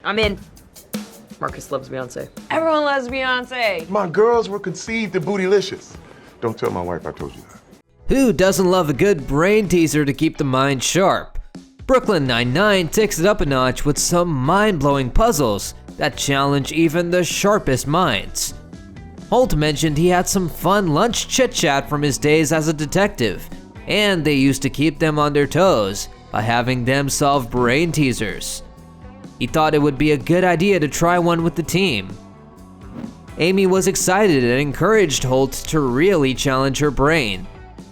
I'm in. Marcus loves Beyonce. Everyone loves Beyonce. My girls were conceived in bootylicious. Don't tell my wife I told you that. Who doesn't love a good brain teaser to keep the mind sharp? Brooklyn Nine-Nine takes it up a notch with some mind-blowing puzzles that challenge even the sharpest minds. Holt mentioned he had some fun lunch chit-chat from his days as a detective, and they used to keep them on their toes by having them solve brain teasers. He thought it would be a good idea to try one with the team. Amy was excited and encouraged Holt to really challenge her brain.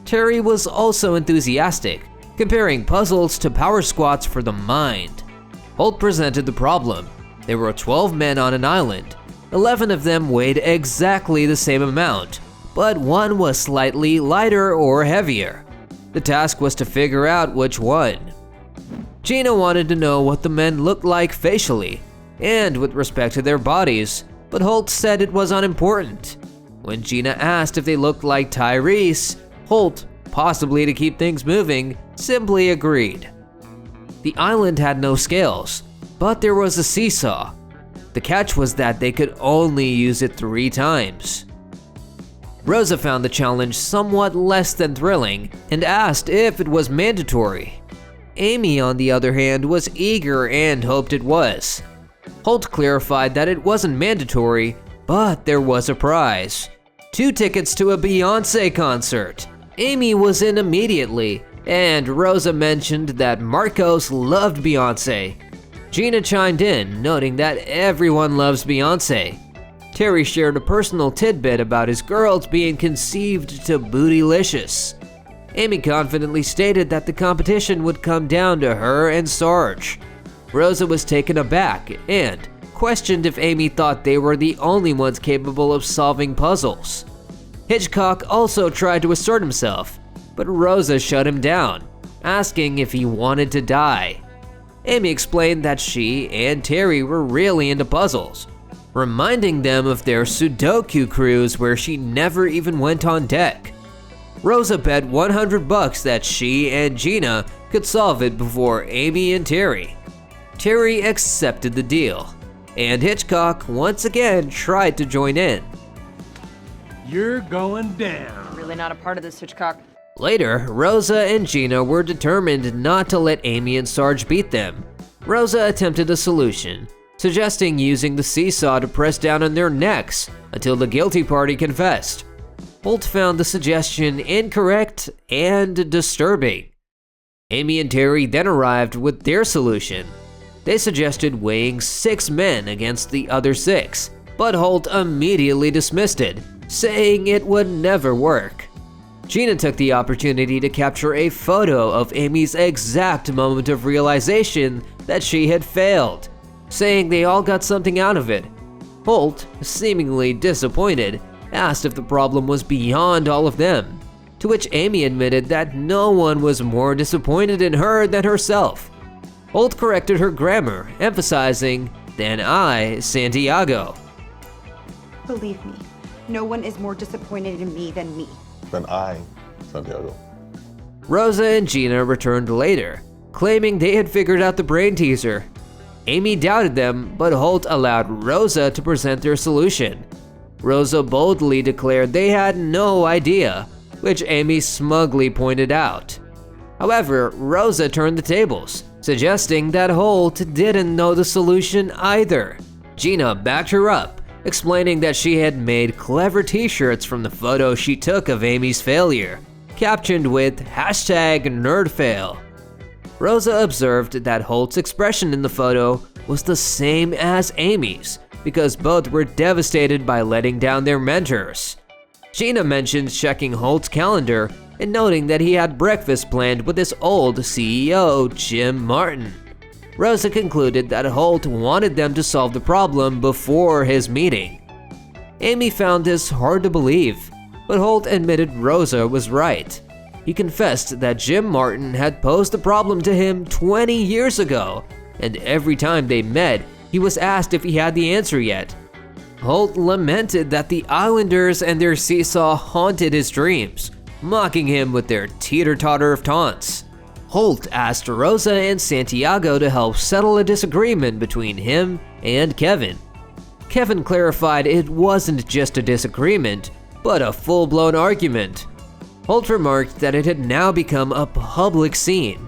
Terry was also enthusiastic, comparing puzzles to power squats for the mind. Holt presented the problem. There were 12 men on an island. 11 of them weighed exactly the same amount, but one was slightly lighter or heavier. The task was to figure out which one. Gina wanted to know what the men looked like facially and with respect to their bodies, but Holt said it was unimportant. When Gina asked if they looked like Tyrese, Holt, possibly to keep things moving, simply agreed. The island had no scales, but there was a seesaw. The catch was that they could only use it 3 times. Rosa found the challenge somewhat less than thrilling and asked if it was mandatory. Amy, on the other hand, was eager and hoped it was. Holt clarified that it wasn't mandatory, but there was a prize. 2 tickets to a Beyonce concert. Amy was in immediately, and Rosa mentioned that Marcos loved Beyonce. Gina chimed in, noting that everyone loves Beyonce. Terry shared a personal tidbit about his girls being conceived to bootylicious. Amy confidently stated that the competition would come down to her and Sarge. Rosa was taken aback and questioned if Amy thought they were the only ones capable of solving puzzles. Hitchcock also tried to assert himself, but Rosa shut him down, asking if he wanted to die. Amy explained that she and Terry were really into puzzles, reminding them of their Sudoku cruise where she never even went on deck. Rosa bet $100 that she and Gina could solve it before Amy and Terry. Terry accepted the deal, and Hitchcock once again tried to join in. You're going down. Really not a part of this, Hitchcock. Later, Rosa and Gina were determined not to let Amy and Sarge beat them. Rosa attempted a solution, suggesting using the seesaw to press down on their necks until the guilty party confessed. Holt found the suggestion incorrect and disturbing. Amy and Terry then arrived with their solution. They suggested weighing 6 men against the other 6, but Holt immediately dismissed it, saying it would never work. Gina took the opportunity to capture a photo of Amy's exact moment of realization that she had failed, saying they all got something out of it. Holt, seemingly disappointed, asked if the problem was beyond all of them, to which Amy admitted that no one was more disappointed in her than herself. Holt corrected her grammar, emphasizing, "Than I, Santiago." Believe me, no one is more disappointed in me than me. Then I, Santiago. Rosa and Gina returned later, claiming they had figured out the brain teaser. Amy doubted them, but Holt allowed Rosa to present their solution. Rosa boldly declared they had no idea, which Amy smugly pointed out. However, Rosa turned the tables, suggesting that Holt didn't know the solution either. Gina backed her up, explaining that she had made clever t-shirts from the photo she took of Amy's failure, captioned with #nerdfail. Rosa observed that Holt's expression in the photo was the same as Amy's, because both were devastated by letting down their mentors. Gina mentioned checking Holt's calendar and noting that he had breakfast planned with his old CEO, Jim Martin. Rosa concluded that Holt wanted them to solve the problem before his meeting. Amy found this hard to believe, but Holt admitted Rosa was right. He confessed that Jim Martin had posed the problem to him 20 years ago, and every time they met, he was asked if he had the answer yet. Holt lamented that the Islanders and their seesaw haunted his dreams, mocking him with their teeter-totter of taunts. Holt asked Rosa and Santiago to help settle a disagreement between him and Kevin. Kevin clarified it wasn't just a disagreement, but a full-blown argument. Holt remarked that it had now become a public scene.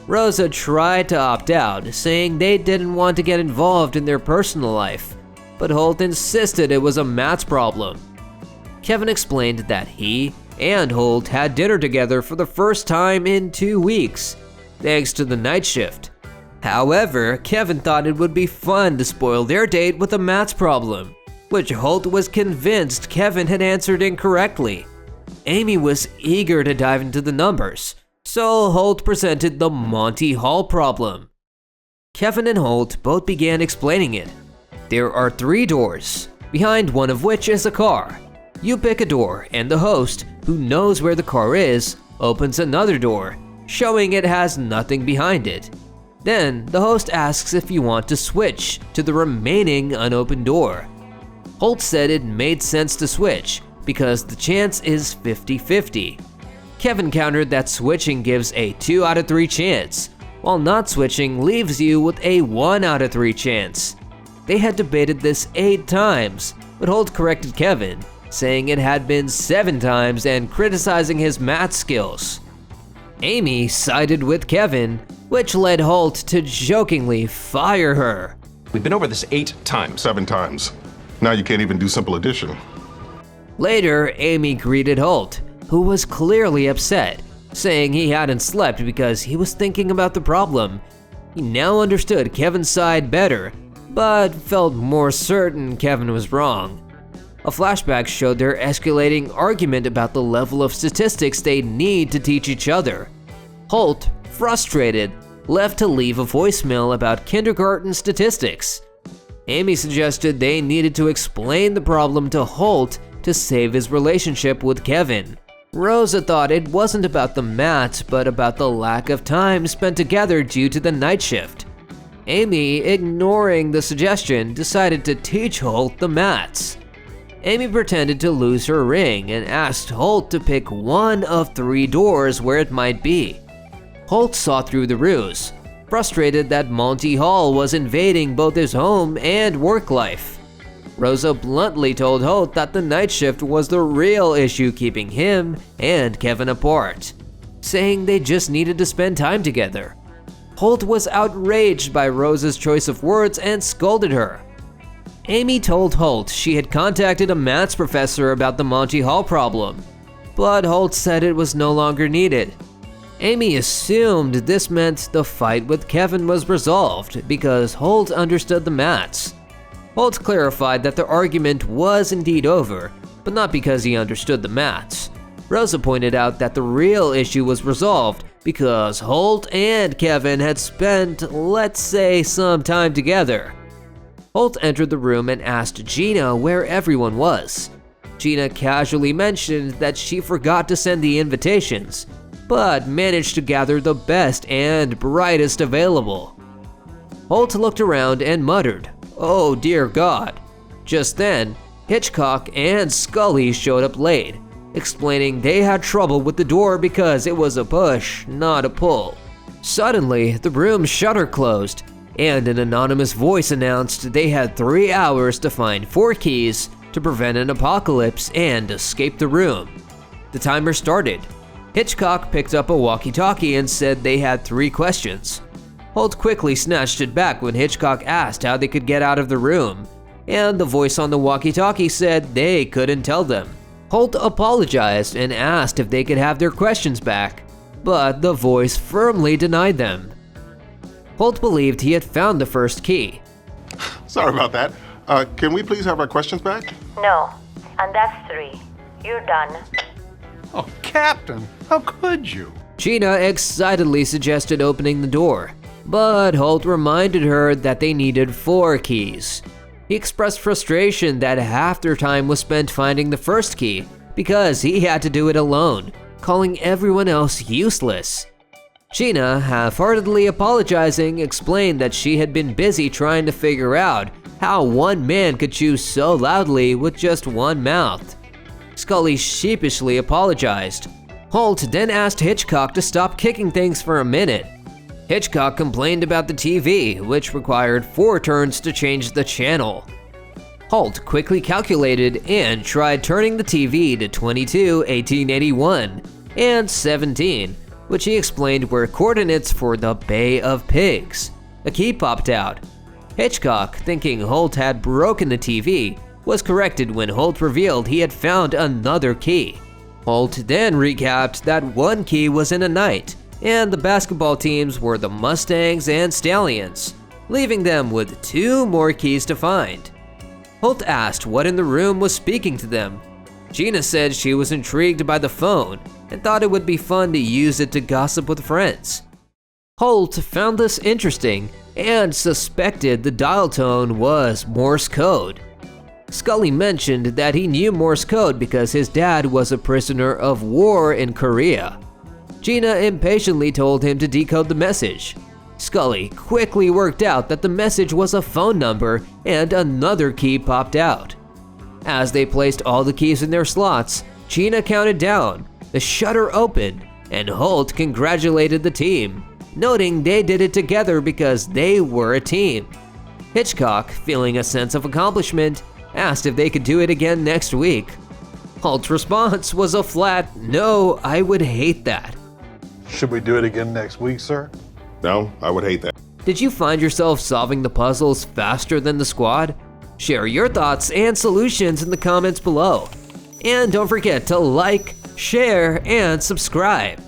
Rosa tried to opt out, saying they didn't want to get involved in their personal life, but Holt insisted it was a maths problem. Kevin explained that he and Holt had dinner together for the first time in 2 weeks, thanks to the night shift. However, Kevin thought it would be fun to spoil their date with a maths problem, which Holt was convinced Kevin had answered incorrectly. Amy was eager to dive into the numbers, so Holt presented the Monty Hall problem. Kevin and Holt both began explaining it. There are 3 doors, behind one of which is a car. You pick a door, and the host, who knows where the car is, opens another door, showing it has nothing behind it. Then, the host asks if you want to switch to the remaining unopened door. Holt said it made sense to switch because the chance is 50-50. Kevin countered that switching gives a 2 out of 3 chance, while not switching leaves you with a 1 out of 3 chance. They had debated this 8 times, but Holt corrected Kevin, saying it had been 7 times and criticizing his math skills. Amy sided with Kevin, which led Holt to jokingly fire her. We've been over this 8 times. 7 times. Now you can't even do simple addition. Later, Amy greeted Holt, who was clearly upset, saying he hadn't slept because he was thinking about the problem. He now understood Kevin's side better, but felt more certain Kevin was wrong. A flashback showed their escalating argument about the level of statistics they need to teach each other. Holt, frustrated, left to leave a voicemail about kindergarten statistics. Amy suggested they needed to explain the problem to Holt to save his relationship with Kevin. Rosa thought it wasn't about the maths, but about the lack of time spent together due to the night shift. Amy, ignoring the suggestion, decided to teach Holt the maths. Amy pretended to lose her ring and asked Holt to pick one of 3 doors where it might be. Holt saw through the ruse, frustrated that Monty Hall was invading both his home and work life. Rosa bluntly told Holt that the night shift was the real issue keeping him and Kevin apart, saying they just needed to spend time together. Holt was outraged by Rosa's choice of words and scolded her. Amy told Holt she had contacted a maths professor about the Monty Hall problem, but Holt said it was no longer needed. Amy assumed this meant the fight with Kevin was resolved because Holt understood the maths. Holt clarified that the argument was indeed over, but not because he understood the maths. Rosa pointed out that the real issue was resolved because Holt and Kevin had spent, let's say, some time together. Holt entered the room and asked Gina where everyone was. Gina casually mentioned that she forgot to send the invitations, but managed to gather the best and brightest available. Holt looked around and muttered, "Oh dear God." Just then, Hitchcock and Scully showed up late, explaining they had trouble with the door because it was a push, not a pull. Suddenly, the room's shutter closed, and an anonymous voice announced they had 3 hours to find 4 keys to prevent an apocalypse and escape the room. The timer started. Hitchcock picked up a walkie-talkie and said they had 3 questions. Holt quickly snatched it back when Hitchcock asked how they could get out of the room, and the voice on the walkie-talkie said they couldn't tell them. Holt apologized and asked if they could have their questions back, but the voice firmly denied them. Holt believed he had found the first key. Sorry about that. Can we please have our questions back? No, and that's 3. You're done. Oh, Captain, how could you? Gina excitedly suggested opening the door, but Holt reminded her that they needed 4 keys. He expressed frustration that half their time was spent finding the first key because he had to do it alone, calling everyone else useless. Gina, half-heartedly apologizing, explained that she had been busy trying to figure out how one man could chew so loudly with just one mouth. Scully sheepishly apologized. Holt then asked Hitchcock to stop kicking things for a minute. Hitchcock complained about the TV, which required 4 turns to change the channel. Holt quickly calculated and tried turning the TV to 22, 1881, and 17, which he explained were coordinates for the Bay of Pigs. A key popped out. Hitchcock, thinking Holt had broken the TV, was corrected when Holt revealed he had found another key. Holt then recapped that one key was in a night, and the basketball teams were the Mustangs and Stallions, leaving them with 2 more keys to find. Holt asked what in the room was speaking to them. Gina said she was intrigued by the phone and thought it would be fun to use it to gossip with friends. Holt found this interesting and suspected the dial tone was Morse code. Scully mentioned that he knew Morse code because his dad was a prisoner of war in Korea. Gina impatiently told him to decode the message. Scully quickly worked out that the message was a phone number and another key popped out. As they placed all the keys in their slots, Gina counted down, the shutter opened, and Holt congratulated the team, noting they did it together because they were a team. Hitchcock, feeling a sense of accomplishment, asked if they could do it again next week. Holt's response was a flat, "No, I would hate that." Should we do it again next week, sir? No, I would hate that. Did you find yourself solving the puzzles faster than the squad? Share your thoughts and solutions in the comments below. And don't forget to like, share, and subscribe.